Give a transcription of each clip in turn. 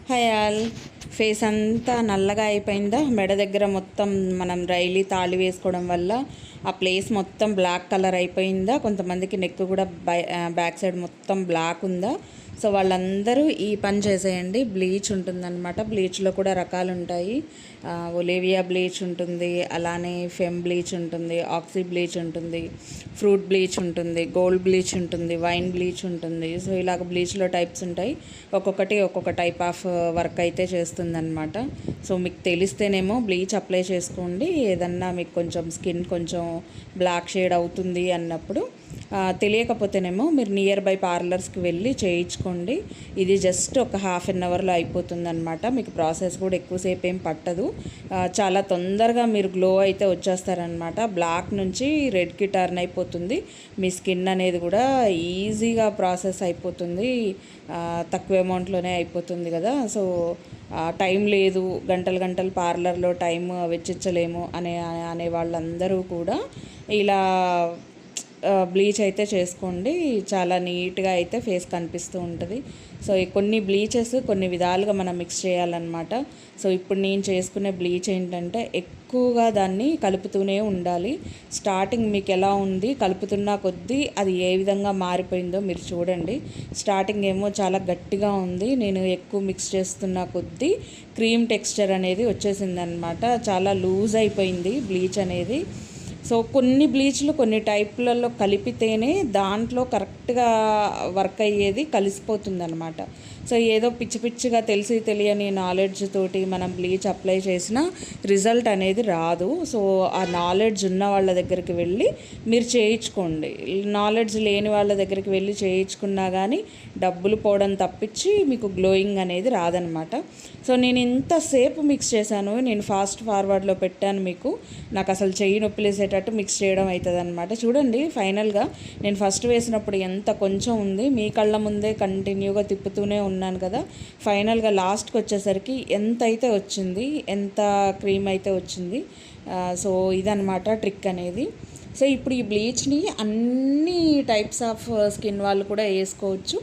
Hi all. Face అంతా నల్లగా అయిపోయిందా? మెడ దగ్గర మొత్తం మనం రైలీ తాళి వేసుకోవడం వల్ల ఆ ప్లేస్ మొత్తం బ్లాక్ కలర్ అయిపోయిందా? కొంతమందికి నెక్ కూడా బ్యాక్ సైడ్ మొత్తం బ్లాక్ ఉందా? సో వాళ్ళందరూ ఈ పని చేసేయండి. బ్లీచ్ ఉంటుందన్నమాట. బ్లీచ్లో కూడా రకాలు ఉంటాయి. ఒలేవియా బ్లీచ్ ఉంటుంది, అలానే ఫెమ్ బ్లీచ్ ఉంటుంది, ఆక్సీ బ్లీచ్ ఉంటుంది, ఫ్రూట్ బ్లీచ్ ఉంటుంది, గోల్డ్ బ్లీచ్ ఉంటుంది, వైన్ బ్లీచ్ ఉంటుంది. సో ఇలాగ బ్లీచ్లో టైప్స్ ఉంటాయి. ఒక్కొక్కటి ఒక్కొక్క టైప్ ఆఫ్ వర్క్ అయితే చేస్తుందన్నమాట. సో మీకు తెలిస్తేనేమో బ్లీచ్ అప్లై చేసుకోండి. ఏదన్నా మీకు కొంచెం స్కిన్ కొంచెం బ్లాక్ షేడ్ అవుతుంది అన్నప్పుడు, తెలియకపోతేనేమో మీరు నియర్ బై పార్లర్స్కి వెళ్ళి చేయించుకోండి. ఇది జస్ట్ ఒక హాఫ్ అన్ అవర్లో అయిపోతుంది అనమాట. మీకు ప్రాసెస్ కూడా ఎక్కువసేపు ఏం పట్టదు. చాలా తొందరగా మీరు గ్లో అయితే వచ్చేస్తారనమాట. బ్లాక్ నుంచి రెడ్కి టర్న్ అయిపోతుంది. మీ స్కిన్ అనేది కూడా ఈజీగా ప్రాసెస్ అయిపోతుంది. తక్కువ అమౌంట్లోనే అయిపోతుంది కదా. సో టైం లేదు, గంటలు గంటలు పార్లర్లో టైం వెచ్చించలేము అనే వాళ్ళందరూ కూడా ఇలా బ్లీచ్ అయితే చేసుకోండి. చాలా నీట్గా అయితే ఫేస్ కనిపిస్తూ ఉంటుంది. సో కొన్ని బ్లీచెస్ కొన్ని విధాలుగా మనం మిక్స్ చేయాలన్నమాట. సో ఇప్పుడు నేను చేసుకునే బ్లీచ్ ఏంటంటే ఎక్కువగా దాన్ని కలుపుతూనే ఉండాలి. స్టార్టింగ్ మీకు ఎలా ఉంది, కలుపుతున్న కొద్దీ అది ఏ విధంగా మారిపోయిందో మీరు చూడండి. స్టార్టింగ్ ఏమో చాలా గట్టిగా ఉంది, నేను ఎక్కువ మిక్స్ చేస్తున్న కొద్దీ క్రీమ్ టెక్స్చర్ అనేది వచ్చేసిందనమాట. చాలా లూజ్ అయిపోయింది బ్లీచ్ అనేది. సో కొన్ని బ్లీచ్లు కొన్ని టైప్లలో కలిపితేనే దాంట్లో కరెక్ట్గా వర్క్ అయ్యేది కలిసిపోతుందన్నమాట. సో ఏదో పిచ్చి పిచ్చిగా తెలియని నాలెడ్జ్ తోటి మనం బ్లీచ్ అప్లై చేసిన రిజల్ట్ అనేది రాదు. సో ఆ నాలెడ్జ్ ఉన్న వాళ్ళ దగ్గరికి వెళ్ళి మీరు చేయించుకోండి. నాలెడ్జ్ లేని వాళ్ళ దగ్గరికి వెళ్ళి చేయించుకున్నా కానీ డబ్బులు పోవడం తప్పించి మీకు గ్లోయింగ్ అనేది రాదనమాట. సో నేను ఇంతసేపు మిక్స్ చేశాను, నేను ఫాస్ట్ ఫార్వర్డ్లో పెట్టాను మీకు. నాకు అసలు చెయ్యి నొప్పిలేసేటట్టు మిక్స్ చేయడం అవుతుంది అనమాట. చూడండి ఫైనల్గా నేను ఫస్ట్ వేసినప్పుడు ఎంత కొంచెం ఉంది, మీ కళ్ళ ముందే కంటిన్యూగా తిప్పుతూనే ఉన్నాను కదా. ఫైనల్గా లాస్ట్కి వచ్చేసరికి ఎంత అయితే వచ్చింది, ఎంత క్రీమ్ అయితే వచ్చింది. సో ఇదనమాట ట్రిక్ అనేది. సో ఇప్పుడు ఈ బ్లీచ్ని అన్ని టైప్స్ ఆఫ్ స్కిన్ వాళ్ళు కూడా వేసుకోవచ్చు.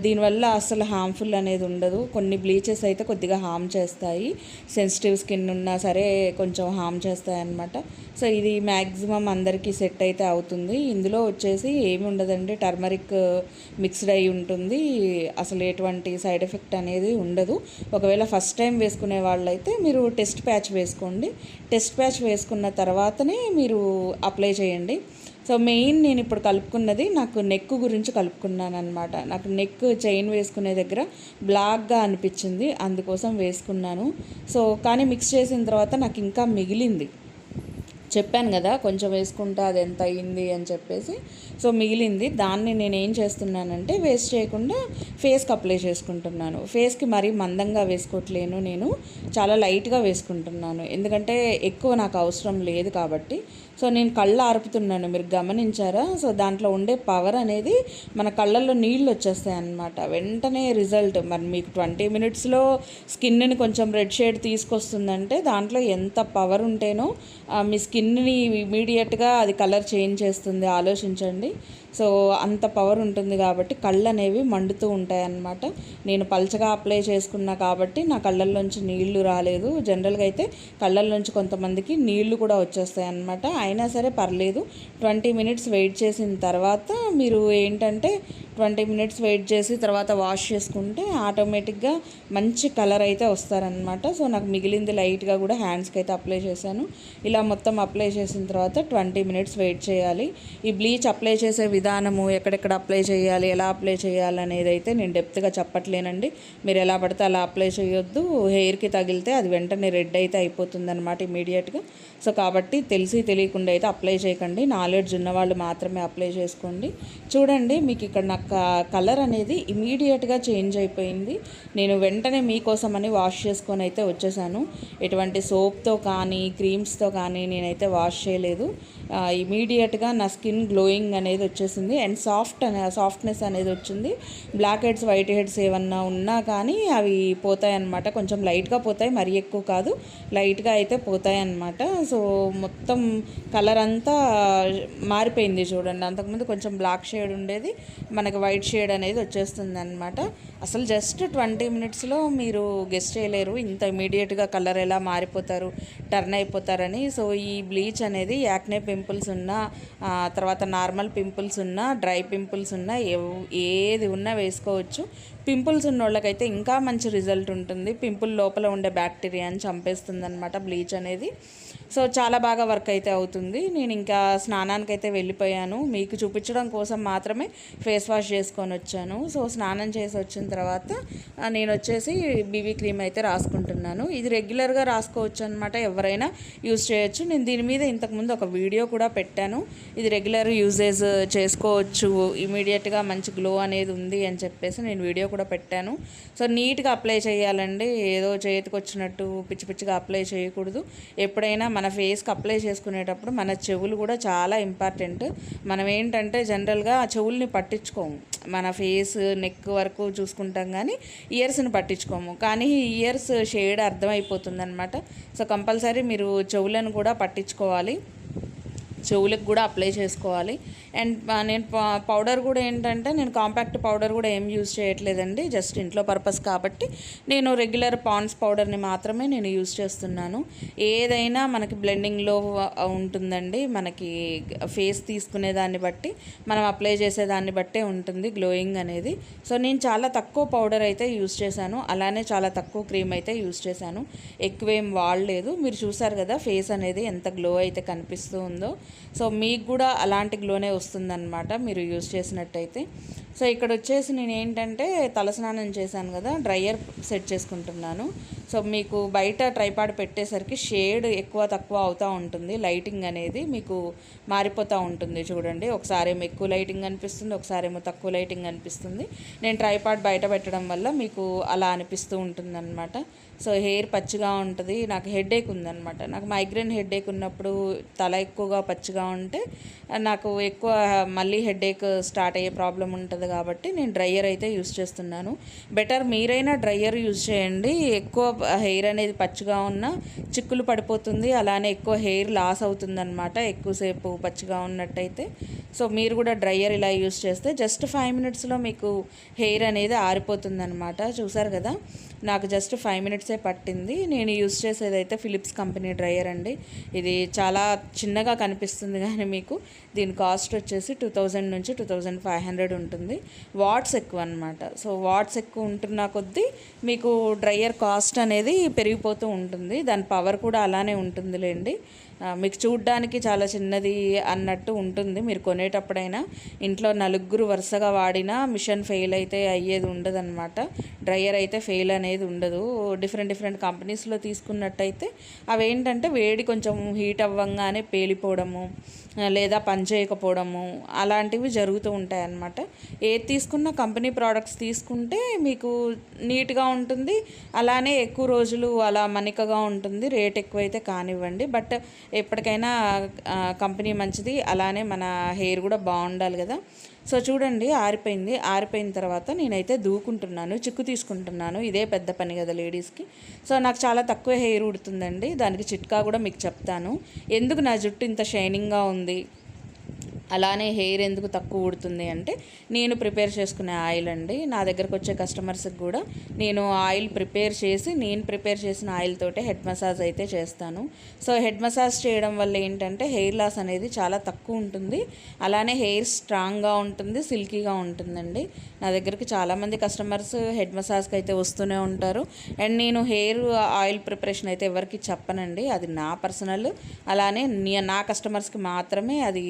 దీనివల్ల అసలు హార్మ్ఫుల్ అనేది ఉండదు. కొన్ని బ్లీచెస్ అయితే కొద్దిగా హార్మ్ చేస్తాయి, సెన్సిటివ్ స్కిన్ ఉన్నా సరే కొంచెం హార్మ్ చేస్తాయి అన్నమాట. సో ఇది మ్యాక్సిమం అందరికీ సెట్ అయితే అవుతుంది. ఇందులో వచ్చేసి ఏమి ఉండదండి, టర్మరిక్ మిక్స్డ్ అయి ఉంటుంది. అసలు ఎటువంటి సైడ్ ఎఫెక్ట్ అనేది ఉండదు. ఒకవేళ ఫస్ట్ టైం వేసుకునే వాళ్ళైతే మీరు టెస్ట్ ప్యాచ్ వేసుకోండి. టెస్ట్ ప్యాచ్ వేసుకున్న తర్వాతనే మీరు అప్లై చేయండి. సో మెయిన్ నేను ఇప్పుడు కలుపుకున్నది నాకు నెక్ గురించి కలుపుకున్నాను అనమాట. నాకు నెక్ చైన్ వేసుకునే దగ్గర బ్లాక్గా అనిపించింది, అందుకోసం వేసుకున్నాను. సో కానీ మిక్స్ చేసిన తర్వాత నాకు ఇంకా మిగిలింది. చెప్పాను కదా కొంచెం వేసుకుంటే అది ఎంత అయింది అని చెప్పేసి. సో మిగిలింది దాన్ని నేను ఏం చేస్తున్నానంటే వేస్ట్ చేయకుండా ఫేస్కి అప్లై చేసుకుంటున్నాను. ఫేస్కి మరీ మందంగా వేసుకోవట్లేను, నేను చాలా లైట్గా వేసుకుంటున్నాను. ఎందుకంటే ఎక్కువ నాకు అవసరం లేదు కాబట్టి. సో నేను కళ్ళు ఆర్పుతున్నాను, మీరు గమనించారా? సో దాంట్లో ఉండే పవర్ అనేది మన కళ్ళల్లో నీళ్ళు వచ్చేస్తాయి అన్నమాట. వెంటనే రిజల్ట్ మరి మీకు 20 మినిట్స్లో స్కిన్ని కొంచెం రెడ్ షేడ్ తీసుకొస్తుందంటే దాంట్లో ఎంత పవర్ ఉంటేనో మీ స్కిన్ని ఇమీడియట్గా అది కలర్ చేంజ్ చేస్తుంది. ఆలోచించండి. సో అంత పవర్ ఉంటుంది కాబట్టి కళ్ళు అనేవి మండుతూ ఉంటాయి అన్నమాట. నేను పల్చగా అప్లై చేసుకున్నా కాబట్టి నా కళ్ళల్లోంచి నీళ్లు రాలేదు. జనరల్గా అయితే కళ్ళల్లోంచి కొంతమందికి నీళ్లు కూడా వచ్చేస్తాయి అన్నమాట. అయినా సరే పర్లేదు. 20 మినిట్స్ వెయిట్ చేసిన తర్వాత మీరు ఏంటంటే 20 మినిట్స్ వెయిట్ చేసి తర్వాత వాష్ చేసుకుంటే ఆటోమేటిక్గా మంచి కలర్ అయితే వస్తారనమాట. సో నాకు మిగిలింది లైట్గా కూడా హ్యాండ్స్కి అయితే అప్లై చేశాను. ఇలా మొత్తం అప్లై చేసిన తర్వాత 20 మినిట్స్ వెయిట్ చేయాలి. ఈ బ్లీచ్ అప్లై చేసే విధానము, ఎక్కడెక్కడ అప్లై చేయాలి, ఎలా అప్లై చేయాలి అనేది అయితే నేను డెప్త్గా చెప్పట్లేనండి. మీరు ఎలా పడితే అలా అప్లై చేయొద్దు. హెయిర్కి తగిలితే అది వెంటనే రెడ్ అయితే అయిపోతుంది అనమాట ఇమీడియట్గా. సో కాబట్టి తెలియకుండా అయితే అప్లై చేయకండి. నాలెడ్జ్ ఉన్నవాళ్ళు మాత్రమే అప్లై చేసుకోండి. చూడండి మీకు ఇక్కడ నాకు కలర్ అనేది ఇమీడియట్గా చేంజ్ అయిపోయింది. నేను వెంటనే మీకోసమని వాష్ చేసుకొని అయితే వచ్చేసాను. ఎటువంటి సోప్తో కానీ క్రీమ్స్తో కానీ నేనైతే వాష్ చేయలేదు. ఇమీడియట్గా నా స్కిన్ గ్లోయింగ్ అనేది వచ్చేసింది అండ్ సాఫ్ట్నెస్ అనేది వచ్చింది. బ్లాక్ హెడ్స్ వైట్ హెడ్స్ ఏమన్నా ఉన్నా కానీ అవి పోతాయి అన్నమాట. కొంచెం లైట్గా పోతాయి, మరీ ఎక్కువ కాదు, లైట్గా అయితే పోతాయి అన్నమాట. సో మొత్తం కలర్ అంతా మారిపోయింది చూడండి. అంతకుముందు కొంచెం బ్లాక్ షేడ్ ఉండేది, మనకి వైట్ షేడ్ అనేది వచ్చేస్తుంది అనమాట. అసలు జస్ట్ 20 మినిట్స్లో మీరు గెస్ట్ చేయలేరు ఇంత ఇమీడియట్గా కలర్ ఎలా మారిపోతారు, టర్న్ అయిపోతారని. సో ఈ బ్లీచ్ అనేది యాక్నే పింపుల్స్ ఉన్నా, తర్వాత నార్మల్ పింపుల్స్ ఉన్నా, డ్రై పింపుల్స్ ఉన్నా, ఏది ఉన్నా వేసుకోవచ్చు. పింపుల్స్ ఉన్న వాళ్ళకైతే ఇంకా మంచి రిజల్ట్ ఉంటుంది. పింపుల్ లోపల ఉండే బ్యాక్టీరియాని చంపేస్తుంది అనమాట బ్లీచ్ అనేది. సో చాలా బాగా వర్క్ అయితే అవుతుంది. నేను ఇంకా స్నానానికి అయితే వెళ్ళిపోయాను, మీకు చూపించడం కోసం మాత్రమే ఫేస్ వాష్ చేసుకొని వచ్చాను. సో స్నానం చేసి వచ్చిన తర్వాత నేను వచ్చేసి బీబీ క్రీమ్ అయితే రాసుకుంటున్నాను. ఇది రెగ్యులర్గా రాసుకోవచ్చు అనమాట, ఎవరైనా యూజ్ చేయొచ్చు. నేను దీని మీద ఇంతకుముందు ఒక వీడియో కూడా పెట్టాను. ఇది రెగ్యులర్ యూజేజ్ చేసుకోవచ్చు, ఇమీడియట్గా మంచి గ్లో అనేది ఉంది అని చెప్పేసి నేను వీడియో కూడా పెట్టాను. సో నీట్గా అప్లై చేయాలండి, ఏదో చేతికి వచ్చినట్టు పిచ్చి పిచ్చిగా అప్లై చేయకూడదు. ఎప్పుడైనా మన ఫేస్కి అప్లై చేసుకునేటప్పుడు మన చెవులు కూడా చాలా ఇంపార్టెంట్. మనం ఏంటంటే జనరల్గా ఆ చెవుల్ని పట్టించుకోము, మన ఫేస్ నెక్ వరకు చూసుకుంటాం కానీ ఇయర్స్ని పట్టించుకోము. కానీ ఇయర్స్ షేడ్ అర్థమైపోతుంది అనమాట. సో కంపల్సరీ మీరు చెవులను కూడా పట్టించుకోవాలి, చెవులకు కూడా అప్లై చేసుకోవాలి. అండ్ నేను పౌడర్ కూడా ఏంటంటే నేను కాంపాక్ట్ పౌడర్ కూడా ఏం యూజ్ చేయట్లేదండి, జస్ట్ ఇంట్లో పర్పస్ కాబట్టి నేను రెగ్యులర్ పాండ్స్ పౌడర్ని మాత్రమే నేను యూజ్ చేస్తున్నాను. ఏదైనా మనకి బ్లెండింగ్లో ఉంటుందండి, మనకి ఫేస్ తీసుకునే దాన్ని బట్టి, మనం అప్లై చేసేదాన్ని బట్టే ఉంటుంది గ్లోయింగ్ అనేది. సో నేను చాలా తక్కువ పౌడర్ అయితే యూజ్ చేశాను, అలానే చాలా తక్కువ క్రీమ్ అయితే యూజ్ చేశాను, ఎక్కువేం వాడలేదు. మీరు చూసారు కదా ఫేస్ అనేది ఎంత గ్లో అయితే కనిపిస్తూ ఉందో. సో మీకు కూడా అలాంటి గ్లోనే వస్తుందన్నమాట మీరు యూజ్ చేసినట్టయితే. సో ఇక్కడ వచ్చేసి నేను ఏంటంటే తలస్నానం చేశాను కదా, డ్రయర్ సెట్ చేసుకుంటున్నాను. సో మీకు బయట ట్రైపాడ్ పెట్టేసరికి షేడ్ ఎక్కువ తక్కువ అవుతూ ఉంటుంది, లైటింగ్ అనేది మీకు మారిపోతూ ఉంటుంది చూడండి. ఒకసారి ఏమో ఎక్కువ లైటింగ్ అనిపిస్తుంది, ఒకసారి ఏమో తక్కువ లైటింగ్ అనిపిస్తుంది. నేను ట్రైపాడ్ బయట పెట్టడం వల్ల మీకు అలా అనిపిస్తూ ఉంటుందన్నమాట. సో హెయిర్ పచ్చిగా ఉంటుంది, నాకు హెడేక్ ఉందన్నమాట. నాకు మైగ్రేన్ హెడేక్ ఉన్నప్పుడు తల ఎక్కువగా పచ్చిగా ఉంటే నాకు ఎక్కువ మళ్ళీ హెడేక్ స్టార్ట్ అయ్యే ప్రాబ్లం ఉంటుంది కాబట్టి నేను డ్రయర్ అయితే యూజ్ చేస్తున్నాను. బెటర్ మీరైనా డ్రయర్ యూజ్ చేయండి. ఎక్కువ హెయిర్ అనేది పచ్చిగా ఉన్నా చిక్కులు పడిపోతుంది, అలానే ఎక్కువ హెయిర్ లాస్ అవుతుందన్నమాట ఎక్కువసేపు పచ్చిగా ఉన్నట్టయితే. సో మీరు కూడా డ్రయర్ ఇలా యూజ్ చేస్తే జస్ట్ 5 మినిట్స్లో మీకు హెయిర్ అనేది ఆరిపోతుందన్నమాట. చూసారు కదా, నాకు జస్ట్ 5 మినిట్సే పట్టింది. నేను యూజ్ చేసేదైతే ఫిలిప్స్ కంపెనీ డ్రయర్ అండి. ఇది చాలా చిన్నగా కనిపిస్తుంది కానీ మీకు దీని కాస్ట్ వచ్చేసి 2000 నుంచి 2500 ఉంటుంది. వాట్స్ ఎక్కువ అనమాట. సో వాట్స్ ఎక్కువ ఉంటున్న కొద్దీ మీకు డ్రయర్ కాస్ట్ అనేది పెరిగిపోతూ ఉంటుంది, దాని పవర్ కూడా అలానే ఉంటుందిలేండి. మీకు చూడ్డానికి చాలా చిన్నది అన్నట్టు ఉంటుంది. మీరు కొనేటప్పుడైనా ఇంట్లో నలుగురు వరుసగా వాడినా మిషన్ ఫెయిల్ అయితే అయ్యేది ఉండదు అనమాట. డ్రయర్ అయితే ఫెయిల్ అనేది ఉండదు. డిఫరెంట్ కంపెనీస్లో తీసుకున్నట్టయితే అవి ఏంటంటే వేడి కొంచెం హీట్ అవ్వంగానే పేలిపోవడము లేదా పనిచేయకపోవడము అలాంటివి జరుగుతూ ఉంటాయి అన్నమాట. ఏది తీసుకున్న కంపెనీ ప్రోడక్ట్స్ తీసుకుంటే మీకు నీట్గా ఉంటుంది, అలానే ఎక్కువ రోజులు అలా మన్నికగా ఉంటుంది. రేట్ ఎక్కువైతే కానివ్వండి, బట్ ఎప్పటికైనా కంపెనీ మంచిది, అలానే మన హెయిర్ కూడా బాగుండాలి కదా. సో చూడండి ఆరిపోయిన తర్వాత నేనైతే దూకుంటున్నాను, చిక్కు తీసుకుంటున్నాను. ఇదే పెద్ద పని కదా లేడీస్కి. సో నాకు చాలా తక్కువ హెయిర్ ఉడుతుందండి, దానికి చిట్కా కూడా మీకు చెప్తాను. ఎందుకు నా జుట్టు ఇంత షైనింగ్గా ఉంది, అలానే హెయిర్ ఎందుకు తక్కువ ఊడుతుంది అంటే నేను ప్రిపేర్ చేసుకునే ఆయిల్ అండి. నా దగ్గరకు వచ్చే కస్టమర్స్కి కూడా నేను ఆయిల్ ప్రిపేర్ చేసి, నేను ప్రిపేర్ చేసిన ఆయిల్ తోటే హెడ్ మసాజ్ అయితే చేస్తాను. సో హెడ్ మసాజ్ చేయడం వల్ల ఏంటంటే హెయిర్ లాస్ అనేది చాలా తక్కువ ఉంటుంది, అలానే హెయిర్ స్ట్రాంగ్గా ఉంటుంది, సిల్కీగా ఉంటుందండి. నా దగ్గరికి చాలామంది కస్టమర్స్ హెడ్ మసాజ్కి అయితే వస్తూనే ఉంటారు. అండ్ నేను హెయిర్ ఆయిల్ ప్రిపరేషన్ అయితే ఎవరికి చెప్పనండి, అది నా పర్సనల్, అలానే నా కస్టమర్స్కి మాత్రమే అది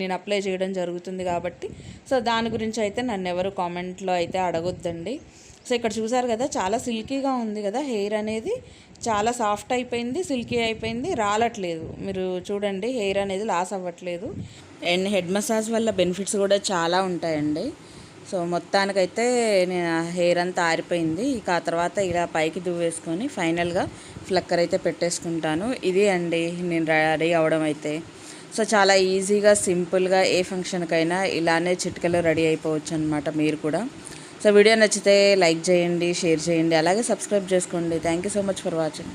నేను అప్లై చేయడం జరుగుతుంది కాబట్టి. సో దాని గురించి అయితే నన్ను ఎవరు కామెంట్లో అయితే అడగొద్దండి. సో ఇక్కడ చూసారు కదా, చాలా సిల్కీగా ఉంది కదా, హెయిర్ అనేది చాలా సాఫ్ట్ అయిపోయింది, సిల్కీ అయిపోయింది, రాలట్లేదు. మీరు చూడండి హెయిర్ అనేది లాస్ అవ్వట్లేదు. అండ్ హెడ్ మసాజ్ వల్ల బెనిఫిట్స్ కూడా చాలా ఉంటాయండి. సో మొత్తానికైతే నేను హెయిర్ అంతా ఆరిపోయింది. ఇక ఆ తర్వాత ఇలా పైకి దువ్వేసుకొని ఫైనల్గా ఫ్లక్కర్ అయితే పెట్టేసుకుంటాను. ఇది అండి నేను రెడీ అవ్వడం అయితే. సో చాలా ఈజీగా సింపుల్గా ఏ ఫంక్షన్కైనా ఇలానే చిటికలో రెడీ అయిపోవచ్చు అనమాట మీరు కూడా. సో వీడియో నచ్చితే లైక్ చేయండి, షేర్ చేయండి, అలాగే సబ్స్క్రైబ్ చేసుకోండి. Thank you so much for watching.